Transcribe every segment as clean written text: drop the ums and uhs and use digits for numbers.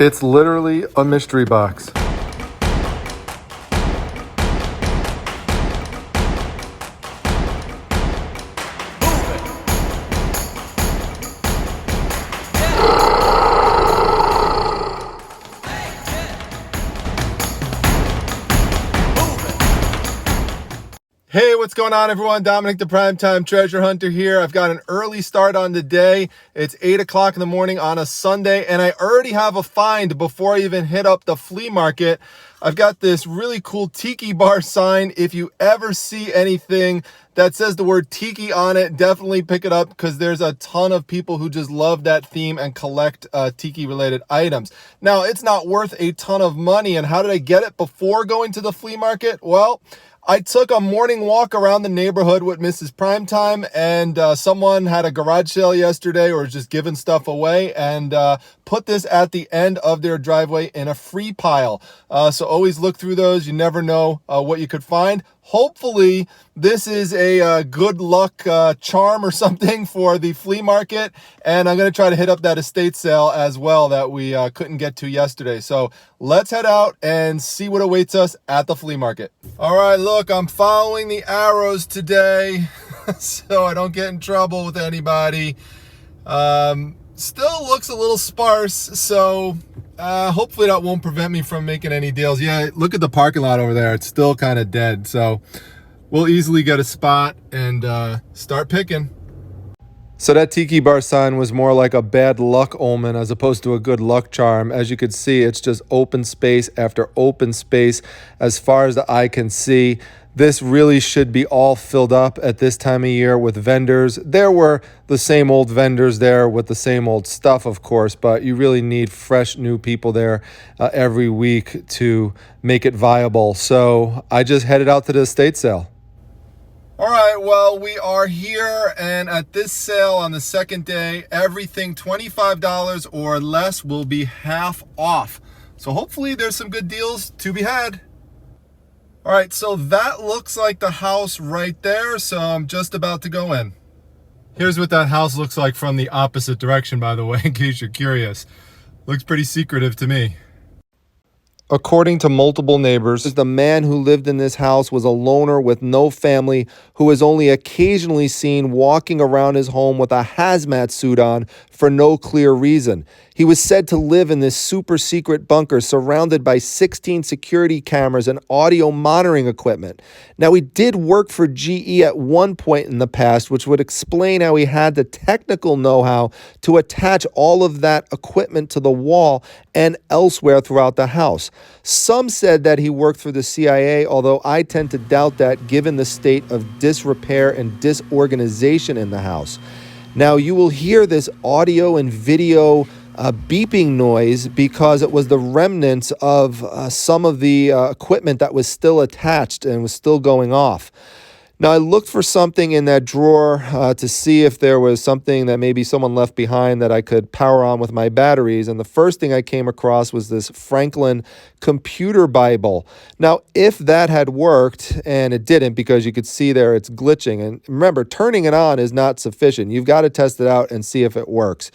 It's literally a mystery box. Hey, what's going on, everyone? Dominic the Primetime Treasure Hunter here. I've got an early start on the day. It's 8 o'clock in the morning on a Sunday, and I already have a find before I even hit up the flea market. I've got this really cool tiki bar sign. If you ever see anything that says the word tiki on it, definitely pick it up because there's a ton of people who just love that theme and collect tiki related items. Now, it's not worth a ton of money. And how did I get it before going to the flea market? Well, I took a morning walk around the neighborhood with Mrs. Primetime, and someone had a garage sale yesterday or just giving stuff away and put this at the end of their driveway in a free pile. So always look through those. You never know what you could find. Hopefully, this is a good luck charm or something for the flea market. And I'm going to try to hit up that estate sale as well that we couldn't get to yesterday. So let's head out and see what awaits us at the flea market. All right, look, I'm following the arrows today so I don't get in trouble with anybody. Still looks a little sparse, so hopefully that won't prevent me from making any deals. Yeah, look at the parking lot over there. It's still kind of dead, so we'll easily get a spot and start picking. So that tiki bar sign was more like a bad luck omen as opposed to a good luck charm. As you could see, it's just open space after open space as far as the eye can see. This really should be all filled up at this time of year with vendors. There were the same old vendors there with the same old stuff, of course, but you really need fresh new people there every week to make it viable. So I just headed out to the estate sale. All right, well, we are here, and at this sale on the second day, everything $25 or less will be half off. So hopefully there's some good deals to be had. All right, so that looks like the house right there, so I'm just about to go in. Here's what that house looks like from the opposite direction, by the way, in case you're curious. Looks pretty secretive to me. According to multiple neighbors, the man who lived in this house was a loner with no family who was only occasionally seen walking around his home with a hazmat suit on for no clear reason. He was said to live in this super secret bunker surrounded by 16 security cameras and audio monitoring equipment. Now, he did work for GE at one point in the past, which would explain how he had the technical know-how to attach all of that equipment to the wall and elsewhere throughout the house. Some said that he worked for the CIA, although I tend to doubt that given the state of disrepair and disorganization in the house. Now, you will hear this audio and video beeping noise because it was the remnants of some of the equipment that was still attached and was still going off. Now, I looked for something in that drawer to see if there was something that maybe someone left behind that I could power on with my batteries. And the first thing I came across was this Franklin computer Bible. Now, if that had worked, and it didn't because you could see there it's glitching. And remember, turning it on is not sufficient. You've got to test it out and see if it works.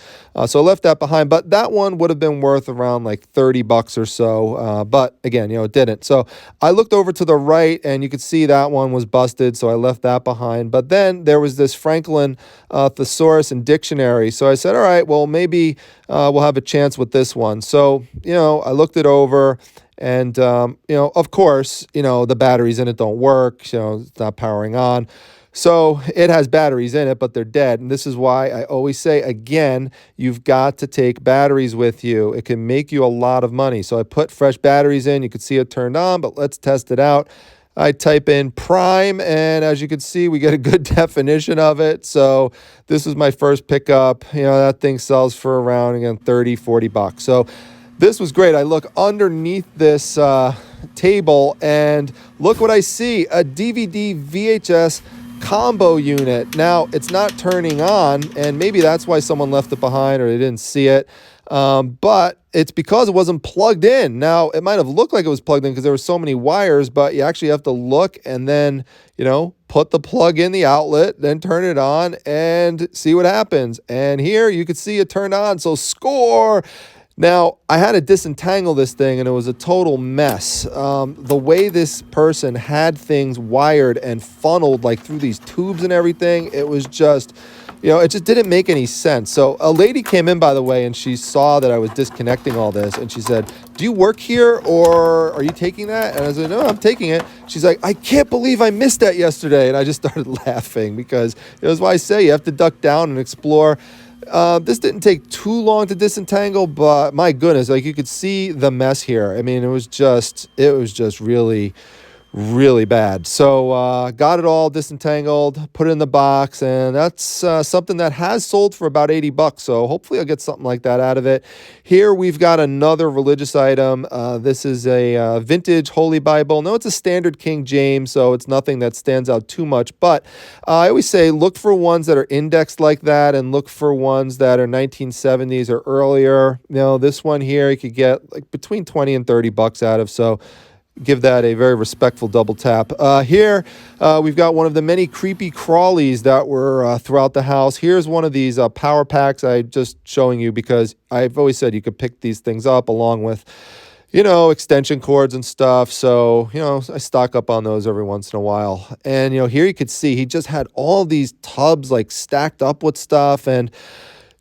So I left that behind. But that one would have been worth around like $30 or so. But again, it didn't. So I looked over to the right and you could see that one was busted. So I left that behind. But then there was this Franklin thesaurus and dictionary. So I said, all right, well, maybe we'll have a chance with this one. So, I looked it over and, of course, the batteries in it don't work. It's not powering on. So it has batteries in it, but they're dead. And this is why I always say, again, you've got to take batteries with you. It can make you a lot of money. So I put fresh batteries in. You could see it turned on, but let's test it out. I type in prime, and as you can see, we get a good definition of it. So this is my first pickup. That thing sells for around, again, $30-$40. So this was great. I look underneath this table, and look what I see, a DVD VHS combo unit. Now, it's not turning on, and maybe that's why someone left it behind or they didn't see it. But it's because it wasn't plugged in. Now, it might have looked like it was plugged in because there were so many wires, but you actually have to look and then, put the plug in the outlet, then turn it on and see what happens. And here you can see it turned on. So score. Now, I had to disentangle this thing, and it was a total mess. The way this person had things wired and funneled like through these tubes and everything, it was just, it just didn't make any sense. So a lady came in, by the way, and she saw that I was disconnecting all this, and she said, "Do you work here, or are you taking that?" And I said, "No, I'm taking it." She's like, "I can't believe I missed that yesterday." And I just started laughing because it was why I say you have to duck down and explore. This didn't take too long to disentangle, but my goodness, like you could see the mess here. I mean, it was just really, really bad. So got it all disentangled, put it in the box, and that's something that has sold for about $80. So hopefully I'll get something like that out of it. Here we've got another religious item. This is a vintage Holy Bible. No, it's a standard King James, so it's nothing that stands out too much. But I always say look for ones that are indexed like that, and look for ones that are 1970s or earlier. This one here you could get like between 20 and $30 out of. So give that a very respectful double tap. Here, we've got one of the many creepy crawlies that were throughout the house. Here's one of these power packs I'm just showing you because I've always said you could pick these things up along with, extension cords and stuff. So, I stock up on those every once in a while. And, here you could see he just had all these tubs like stacked up with stuff. And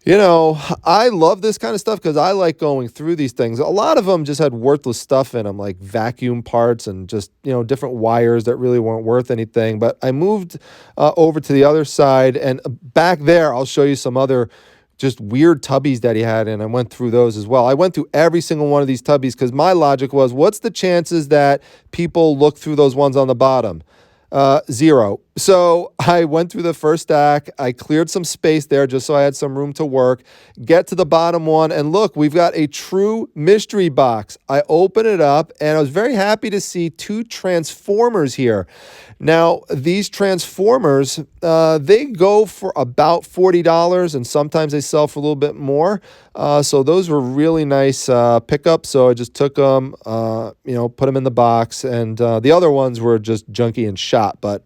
I love this kind of stuff because I like going through these things. A lot of them just had worthless stuff in them, like vacuum parts and just, different wires that really weren't worth anything. But I moved over to the other side, and back there, I'll show you some other just weird tubbies that he had, and I went through those as well. I went through every single one of these tubbies because my logic was, what's the chances that people look through those ones on the bottom? 0. So I went through the first stack. I cleared some space there just so I had some room to work. Get to the bottom one, and look, we've got a true mystery box. I open it up, and I was very happy to see 2 transformers here. Now, these transformers, they go for about $40, and sometimes they sell for a little bit more. So those were really nice pickups. So I just took them, put them in the box, and the other ones were just junky and shot. But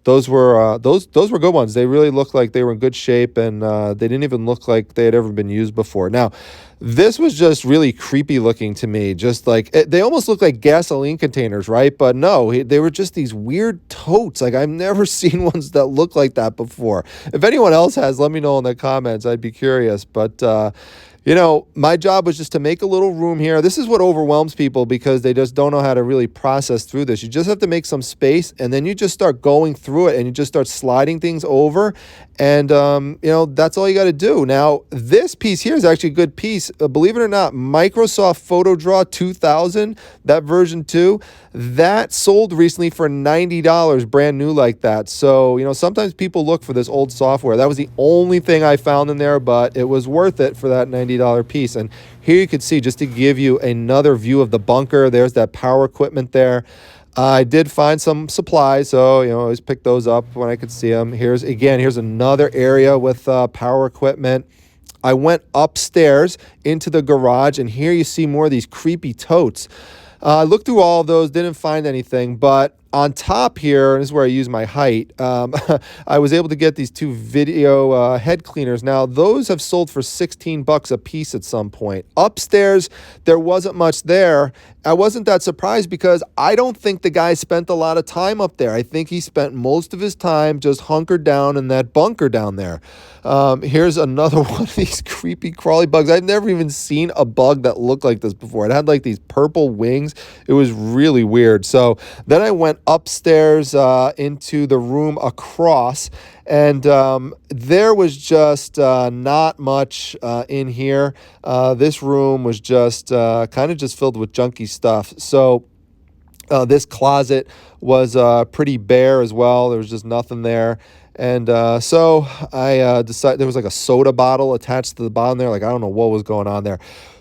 those were good ones. They really looked like they were in good shape, and they didn't even look like they had ever been used before. Now, this was just really creepy looking to me. Just like they almost look like gasoline containers, right? But no, they were just these weird totes. Like I've never seen ones that look like that before. If anyone else has, let me know in the comments. I'd be curious. But my job was just to make a little room here. This is what overwhelms people because they just don't know how to really process through this. You just have to make some space, and then you just start going through it, and you just start sliding things over. And, that's all you got to do. Now, this piece here is actually a good piece. Believe it or not, Microsoft PhotoDraw 2000, that version 2, that sold recently for $90, brand new like that. So, sometimes people look for this old software. That was the only thing I found in there, but it was worth it for that $90 piece. And here you can see, just to give you another view of the bunker, there's that power equipment there. I did find some supplies, so I always pick those up when I could see them. Here's another area with power equipment. I went upstairs into the garage, and here you see more of these creepy totes. I looked through all of those, didn't find anything, but on top here, and this is where I use my height, I was able to get these 2 video head cleaners. Now, those have sold for $16 a piece at some point. Upstairs, there wasn't much there. I wasn't that surprised because I don't think the guy spent a lot of time up there. I think he spent most of his time just hunkered down in that bunker down there. Here's another one of these creepy crawly bugs. I've never even seen a bug that looked like this before. It had like these purple wings. It was really weird. So then I went upstairs into the room across, and there was just not much in here. This room was just kind of just filled with junky stuff. So this closet was pretty bare as well. There was just nothing there. And so I decided, there was like a soda bottle attached to the bottom there. Like, I don't know what was going on there.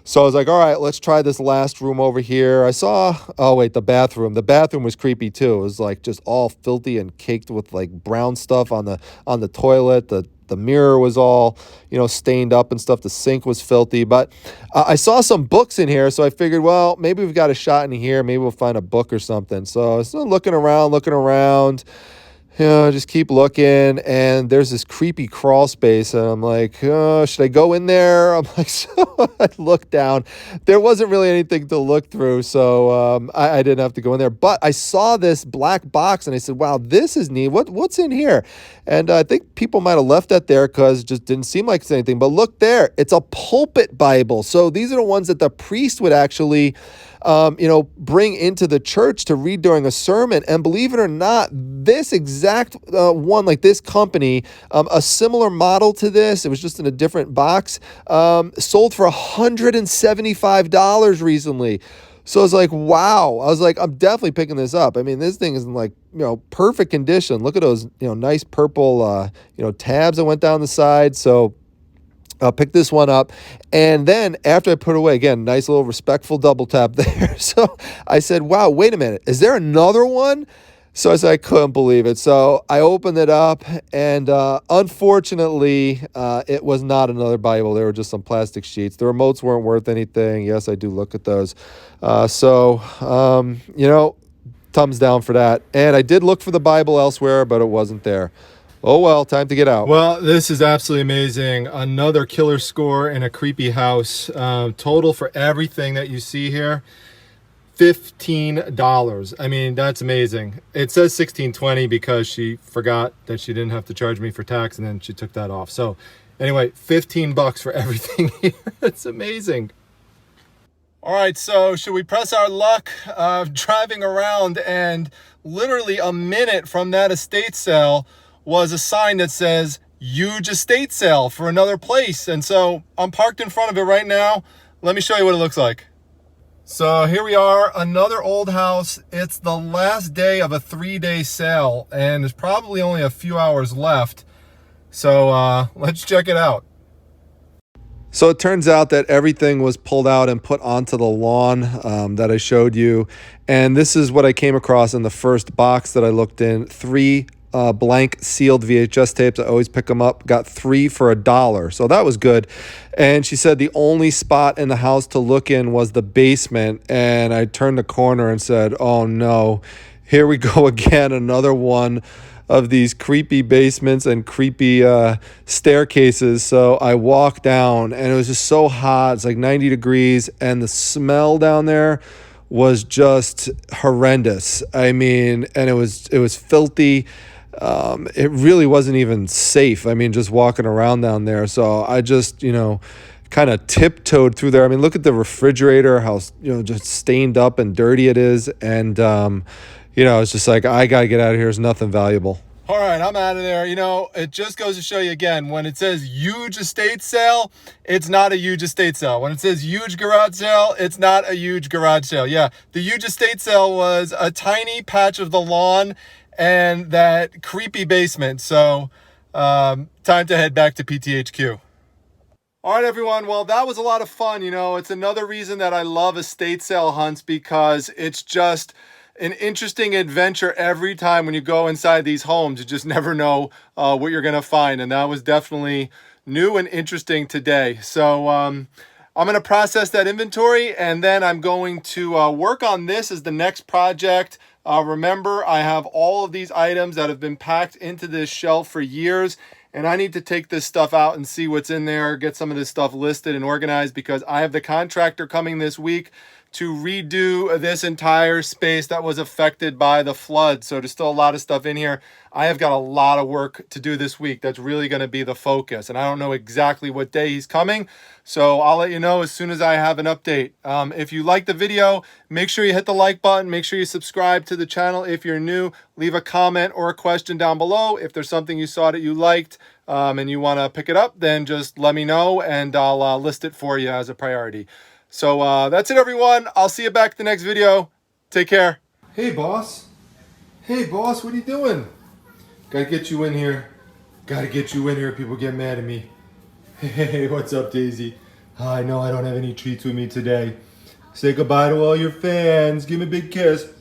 So I was like, all right, let's try this last room over here. I saw, oh wait, the bathroom. The bathroom was creepy too. It was like just all filthy and caked with like brown stuff on the toilet. The mirror was all, stained up and stuff. The sink was filthy. But I saw some books in here, so I figured, well, maybe we've got a shot in here. Maybe we'll find a book or something. So I was looking around. just keep looking, and there's this creepy crawl space, and I'm like, oh, should I go in there? I'm like, so I looked down. There wasn't really anything to look through, so I didn't have to go in there. But I saw this black box, and I said, wow, this is neat. What's in here? And I think people might have left that there because it just didn't seem like it's anything. But look there, it's a pulpit Bible. So these are the ones that the priest would actually bring into the church to read during a sermon. And believe it or not, this exact one, like this company, a similar model to this, it was just in a different box, sold for $175 recently. So I was like, wow. I was like, I'm definitely picking this up. I mean, this thing is in like, perfect condition. Look at those, nice purple, tabs that went down the side. So I'll pick this one up. And then after I put it away, again, nice little respectful double tap there. So I said, wow, wait a minute. Is there another one? So I said, I couldn't believe it. So I opened it up, and unfortunately, it was not another Bible. They were just some plastic sheets. The remotes weren't worth anything. Yes, I do look at those. Thumbs down for that. And I did look for the Bible elsewhere, but it wasn't there. Oh, well, time to get out. Well, this is absolutely amazing. Another killer score in a creepy house. Total for everything that you see here, $15. I mean, that's amazing. It says $16.20 because she forgot that she didn't have to charge me for tax, and then she took that off. So anyway, $15 for everything here. It's amazing. All right, so should we press our luck? Driving around, and literally a minute from that estate sale was a sign that says huge estate sale for another place. And so I'm parked in front of it right now. Let me show you what it looks like. So here we are, another old house. It's the last day of a 3-day sale, and there's probably only a few hours left. So let's check it out. So it turns out that everything was pulled out and put onto the lawn that I showed you. And this is what I came across in the first box that I looked in. 3 blank sealed VHS tapes. I always pick them up. Got 3 for $1. So that was good. And she said the only spot in the house to look in was the basement. And I turned the corner and said, oh no, here we go again. Another one of these creepy basements and creepy staircases. So I walked down, and it was just so hot. It's like 90 degrees, and the smell down there was just horrendous. I mean, and it was filthy. It really wasn't even safe. I mean, just walking around down there. So I just, kind of tiptoed through there. I mean, look at the refrigerator, how, just stained up and dirty it is. And, it's just like, I got to get out of here. There's nothing valuable. All right, I'm out of there. It just goes to show you again, when it says huge estate sale, it's not a huge estate sale. When it says huge garage sale, it's not a huge garage sale. Yeah, the huge estate sale was a tiny patch of the lawn and that creepy basement. So time to head back to PTHQ. All right, everyone. Well, that was a lot of fun. It's another reason that I love estate sale hunts, because it's just an interesting adventure every time when you go inside these homes. You just never know what you're going to find. And that was definitely new and interesting today. So I'm going to process that inventory, and then I'm going to work on this as the next project. Remember, I have all of these items that have been packed into this shelf for years, and I need to take this stuff out and see what's in there, get some of this stuff listed and organized, because I have the contractor coming this week to redo this entire space that was affected by the flood. So there's still a lot of stuff in here. I have got a lot of work to do this week. That's really going to be the focus. And I don't know exactly what day he's coming, so I'll let you know as soon as I have an update. If you like the video, make sure you hit the like button. Make sure you subscribe to the channel if you're new. Leave a comment or a question down below. If there's something you saw that you liked and you want to pick it up, then just let me know, and I'll list it for you as a priority. So that's it, everyone. I'll see you back in the next video. Take care. Hey, boss. Hey, boss, what are you doing? Gotta get you in here. Gotta get you in here. People get mad at me. Hey, what's up, Daisy? I know I don't have any treats with me today. Say goodbye to all your fans. Give me a big kiss.